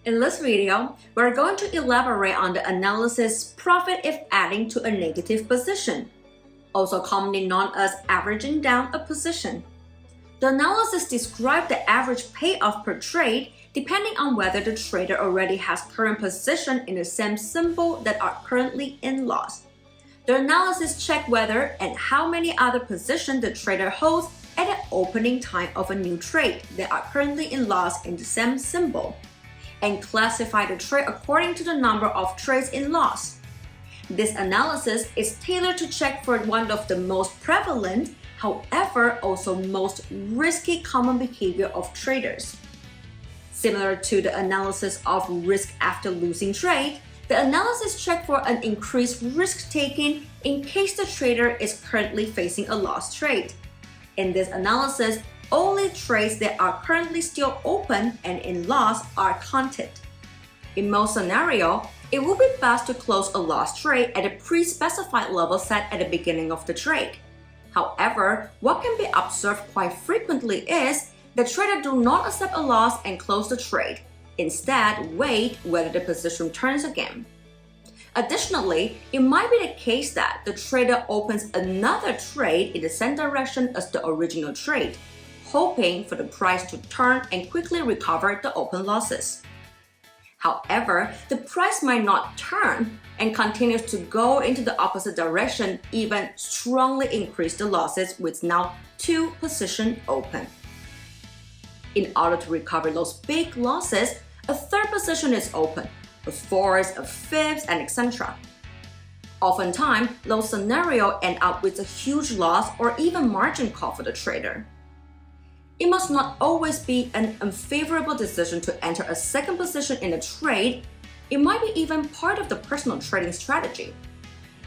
In this video, we're going to elaborate on the analysis profit if adding to a negative position, also commonly known as averaging down a position. The analysis describes the average payoff per trade depending on whether the trader already has current position in the same symbol that are currently in loss. The analysis checks whether and how many other positions the trader holds at the opening time of a new trade that are currently in loss in the same symbol, and classify the trade according to the number of trades in loss. This analysis is tailored to check for one of the most prevalent, however also most risky common behavior of traders. Similar to the analysis of risk after losing trade, the analysis checks for an increased risk-taking in case the trader is currently facing a lost trade. In this analysis, only trades that are currently still open and in loss are counted. In most scenarios, it will be best to close a lost trade at a pre-specified level set at the beginning of the trade. However, what can be observed quite frequently is the trader do not accept a loss and close the trade. Instead, wait whether the position turns again. Additionally, it might be the case that the trader opens another trade in the same direction as the original trade, hoping for the price to turn and quickly recover the open losses. However, the price might not turn and continues to go into the opposite direction, even strongly increase the losses with now two positions open. In order to recover those big losses, a third position is open, a fourth, a fifth, and etc. Oftentimes, those scenarios end up with a huge loss or even margin call for the trader. It must not always be an unfavorable decision to enter a second position in a trade. It might be even part of the personal trading strategy.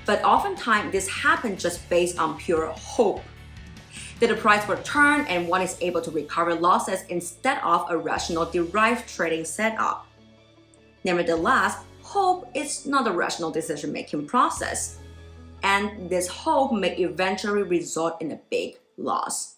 But oftentimes, this happens just based on pure hope that the price will turn and one is able to recover losses instead of a rational derived trading setup. Nevertheless, hope is not a rational decision-making process, and this hope may eventually result in a big loss.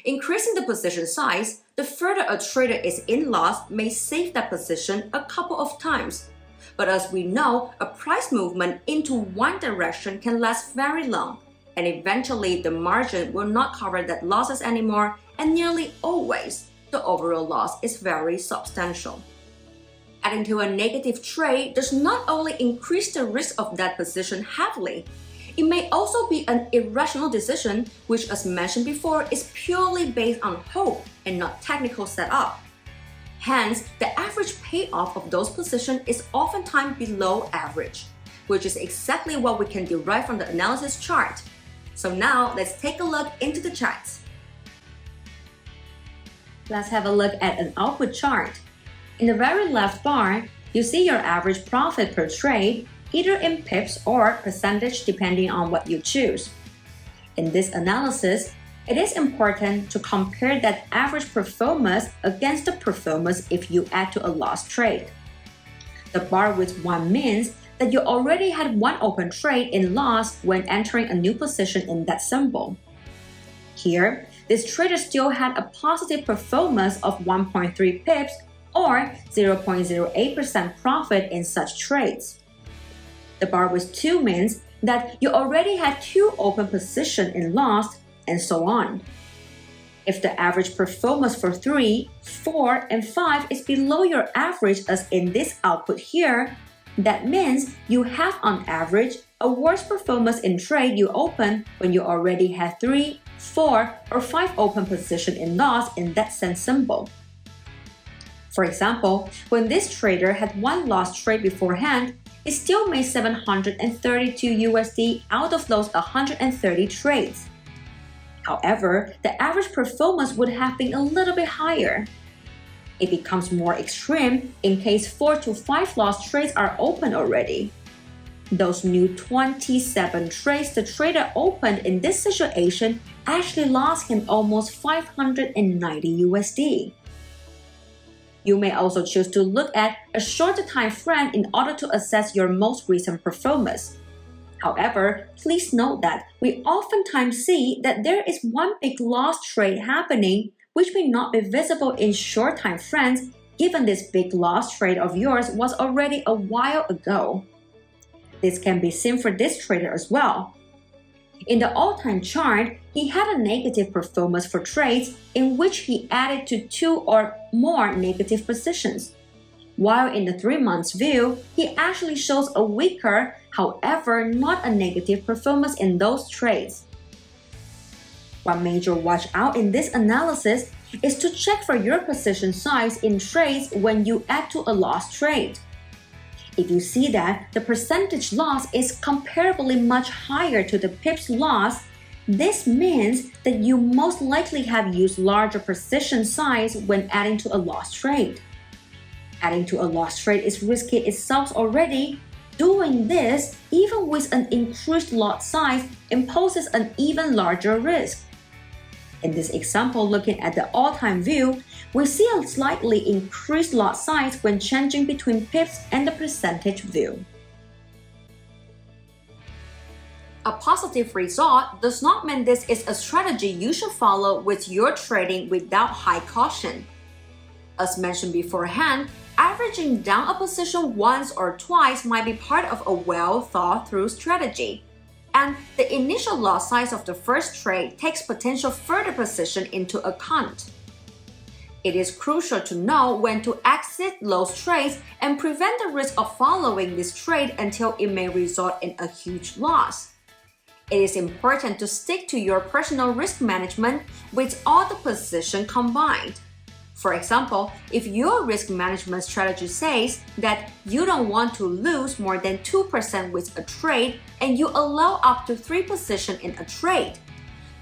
Increasing the position size, the further a trader is in loss may save that position a couple of times. But as we know, a price movement into one direction can last very long, and eventually the margin will not cover that losses anymore, and nearly always the overall loss is very substantial. Adding to a negative trade does not only increase the risk of that position heavily, it may also be an irrational decision, which, as mentioned before, is purely based on hope and not technical setup. Hence, the average payoff of those positions is oftentimes below average, which is exactly what we can derive from the analysis chart. So now, let's take a look into the charts. Let's have a look at an output chart. In the very left bar, you see your average profit per trade, either in pips or percentage depending on what you choose. In this analysis, it is important to compare that average performance against the performance if you add to a lost trade. The bar with 1 means that you already had one open trade in loss when entering a new position in that symbol. Here, this trader still had a positive performance of 1.3 pips or 0.08% profit in such trades. The bar with 2 means that you already had 2 open positions in loss, and so on. If the average performance for 3, 4, and 5 is below your average as in this output here, that means you have on average a worse performance in trade you open when you already had 3, 4, or 5 open positions in loss in that same symbol. For example, when this trader had one lost trade beforehand, it still made $732 USD out of those 130 trades. However, the average performance would have been a little bit higher. It becomes more extreme in case 4 to 5 lost trades are open already. Those new 27 trades the trader opened in this situation actually lost him almost $590 USD. You may also choose to look at a shorter time frame in order to assess your most recent performance. However, please note that we oftentimes see that there is one big loss trade happening which may not be visible in short time frames given this big loss trade of yours was already a while ago. This can be seen for this trader as well. In the all-time chart, he had a negative performance for trades in which he added to 2 or more negative positions, while in the 3 months view, he actually shows a weaker, however not a negative performance in those trades. One major watch out in this analysis is to check for your position size in trades when you add to a loss trade. If you see that the percentage loss is comparably much higher to the pips loss, this means that you most likely have used larger position size when adding to a loss trade. Adding to a loss trade is risky itself already. Doing this, even with an increased lot size, imposes an even larger risk. In this example, looking at the all-time view, we see a slightly increased lot size when changing between pips and the percentage view. A positive result does not mean this is a strategy you should follow with your trading without high caution. As mentioned beforehand, averaging down a position once or twice might be part of a well-thought-through strategy, and the initial lot size of the first trade takes potential further position into account. It is crucial to know when to exit those trades and prevent the risk of following this trade until it may result in a huge loss. It is important to stick to your personal risk management with all the positions combined. For example, if your risk management strategy says that you don't want to lose more than 2% with a trade and you allow up to 3 positions in a trade,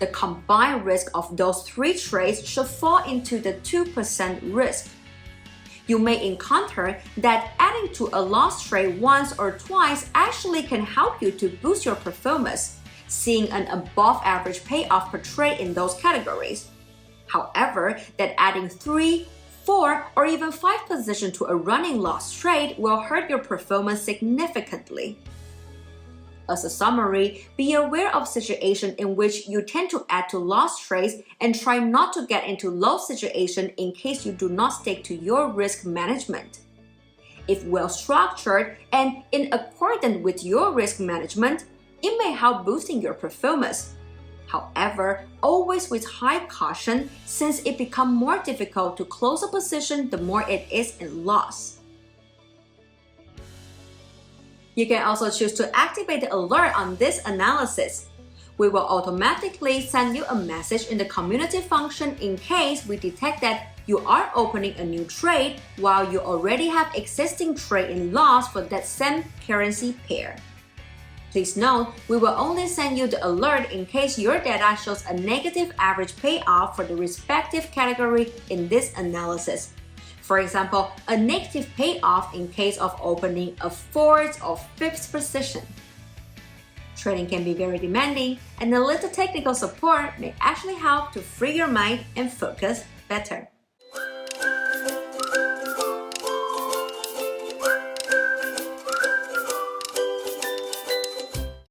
the combined risk of those 3 trades should fall into the 2% risk. You may encounter that adding to a loss trade once or twice actually can help you to boost your performance, seeing an above-average payoff per trade in those categories. However, that adding 3, 4, or even 5 positions to a running loss trade will hurt your performance significantly. As a summary, be aware of situations in which you tend to add to loss trades and try not to get into loss situations in case you do not stick to your risk management. If well structured and in accordance with your risk management, it may help boosting your performance. However, always with high caution since it becomes more difficult to close a position the more it is in loss. You can also choose to activate the alert on this analysis. We will automatically send you a message in the community function in case we detect that you are opening a new trade while you already have existing trade in loss for that same currency pair. Please note, we will only send you the alert in case your data shows a negative average payoff for the respective category in this analysis. For example, a negative payoff in case of opening a 4th or 5th position. Trading can be very demanding, and a little technical support may actually help to free your mind and focus better.